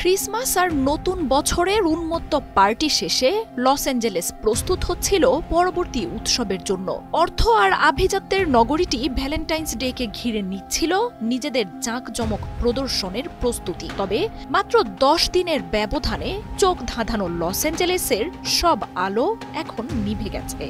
Christmas আর নতুন বছরের উন্মত্ত পার্টি শেষে লস অ্যাঞ্জেলেস প্রস্তুত হচ্ছিল পরবর্তী উৎসবের জন্য। অর্থ আর আভিজাত্যের নগরীটি ভ্যালেন্টাইন্স ডেকে ঘিরে নিচ্ছিল নিজেদের জাঁকজমক প্রদর্শনের প্রস্তুতি। তবে মাত্র 10 দিনের ব্যবধানে চোখ ধাঁধানো লস অ্যাঞ্জেলেসের সব আলো এখন নিভে গেছে।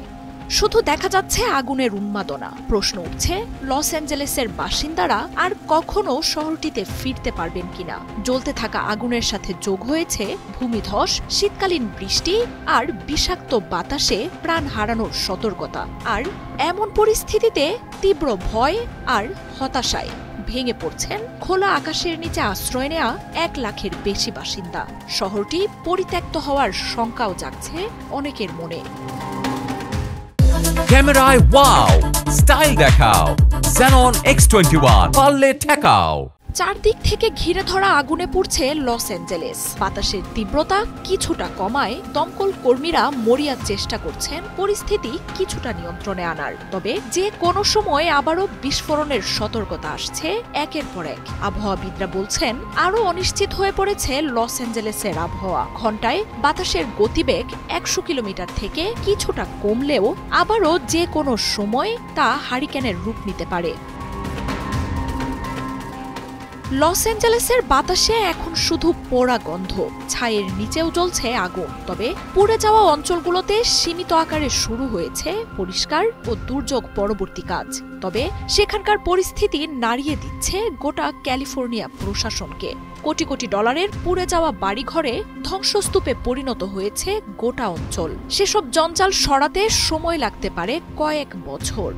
শুধু দেখা যাচ্ছে আগুনের উন্মাদনা। প্রশ্ন উঠছে, লস অ্যাঞ্জেলেসের বাসিন্দারা আর কখনো শহরটিতে ফিরতে পারবেন কিনা। জ্বলতে থাকা আগুনের সাথে যোগ হয়েছে ভূমিধস, শীতকালীন বৃষ্টি আর বিষাক্ত বাতাসে প্রাণ হারানোর সতর্কতা। আর এমন পরিস্থিতিতে তীব্র ভয় আর হতাশায় ভেঙে পড়ছেন খোলা আকাশের নিচে আশ্রয় নেয়া 1 লাখের বেশি বাসিন্দা। শহরটি পরিত্যক্ত হওয়ার শঙ্কাও জাগছে অনেকের মনে। ক্যামেরায় ওয়াও, স্টাইল দেখাও, Xenon X21 পারলে ঠেকাও। চারদিক থেকে ঘিরে ধরা আগুনে পুড়ছে লস অ্যাঞ্জেলেস। বাতাসের তীব্রতা কিছুটা কমায় দমকল কর্মীরা মরিয়ার চেষ্টা করছেন পরিস্থিতি কিছুটা নিয়ন্ত্রণে আনার। তবে যে কোনো সময় আবারও বিস্ফোরণের সতর্কতা আসছে একের পর এক। আবহাওয়াবিদরা বলছেন আরও অনিশ্চিত হয়ে পড়েছে লস অ্যাঞ্জেলেসের আবহাওয়া। ঘণ্টায় বাতাসের গতিবেগ 100 কিলোমিটার থেকে কিছুটা কমলেও আবারও যে কোনো সময় তা হারিকেনের রূপ নিতে পারে। লস অ্যাঞ্জেলেসের বাতাসে এখন শুধু পোড়া গন্ধ, ছায়ের নিচেও জ্বলছে আগুন। তবে পুড়ে যাওয়া অঞ্চলগুলোতে সীমিত আকারে শুরু হয়েছে পরিষ্কার ও দুর্যোগ পরবর্তী কাজ। তবে সেখানকার পরিস্থিতি নাড়িয়ে দিচ্ছে গোটা ক্যালিফোর্নিয়া প্রশাসনকে। কোটি কোটি ডলারের পুড়ে যাওয়া বাড়িঘরে ধ্বংসস্তূপে পরিণত হয়েছে গোটা অঞ্চল। সেসব জঞ্জাল সরাতে সময় লাগতে পারে কয়েক বছর।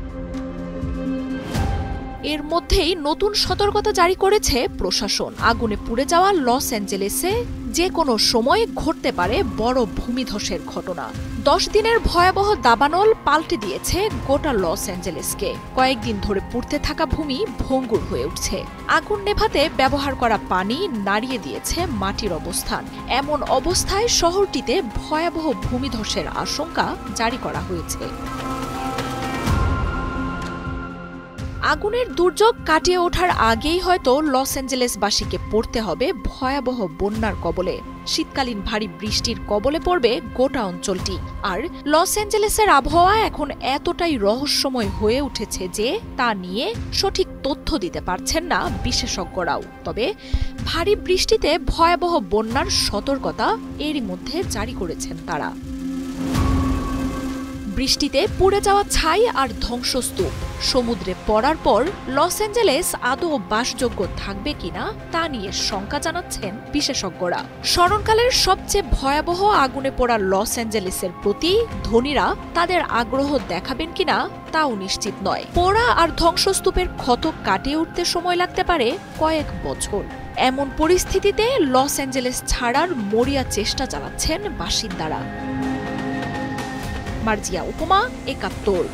এর মধ্যেই নতুন সতর্কতা জারি করেছে প্রশাসন। আগুনে পুড়ে যাওয়া লস অ্যাঞ্জেলেসে যে কোনো সময় ঘটতে পারে বড় ভূমিধসের ঘটনা। 10 দিনের ভয়াবহ দাবানল পাল্টে দিয়েছে গোটা লস অ্যাঞ্জেলেসকে। কয়েকদিন ধরে পুড়তে থাকা ভূমি ভঙ্গুর হয়ে উঠছে। আগুন নেভাতে ব্যবহার করা পানি নাড়িয়ে দিয়েছে মাটির অবস্থান। এমন অবস্থায় শহরটিতে ভয়াবহ ভূমিধসের আশঙ্কা জারি করা হয়েছে। আগুনের দুর্যোগ কাটিয়ে ওঠার আগেই হয়তো লস অ্যাঞ্জেলেসবাসীকে পড়তে হবে ভয়াবহ বন্যার কবলে। শীতকালীন ভারী বৃষ্টির কবলে পড়বে গোটা অঞ্চলটি। আর লস অ্যাঞ্জেলেসের আবহাওয়া এখন এতটাই রহস্যময় হয়ে উঠেছে যে তা নিয়ে সঠিক তথ্য দিতে পারছেন না বিশেষজ্ঞরাও। তবে ভারী বৃষ্টিতে ভয়াবহ বন্যার সতর্কতা এরই মধ্যে জারি করেছেন তারা। বৃষ্টিতে পুড়ে যাওয়া ছাই আর ধ্বংসস্তূপ সমুদ্রে পড়ার পর লস অ্যাঞ্জেলেস আদৌ বাসযোগ্য থাকবে কিনা তা নিয়ে শঙ্কা জানাচ্ছেন বিশেষজ্ঞরা। স্মরণকালের সবচেয়ে ভয়াবহ আগুনে পোড়া লস অ্যাঞ্জেলেসের প্রতি ধনীরা তাদের আগ্রহ দেখাবেন কিনা তাও নিশ্চিত নয়। পোড়া আর ধ্বংসস্তূপের ক্ষত কাটিয়ে উঠতে সময় লাগতে পারে কয়েক বছর। এমন পরিস্থিতিতে লস অ্যাঞ্জেলেস ছাড়ার মরিয়া চেষ্টা চালাচ্ছেন বাসিন্দারা। মার্জিয়া উপমা, ৭১।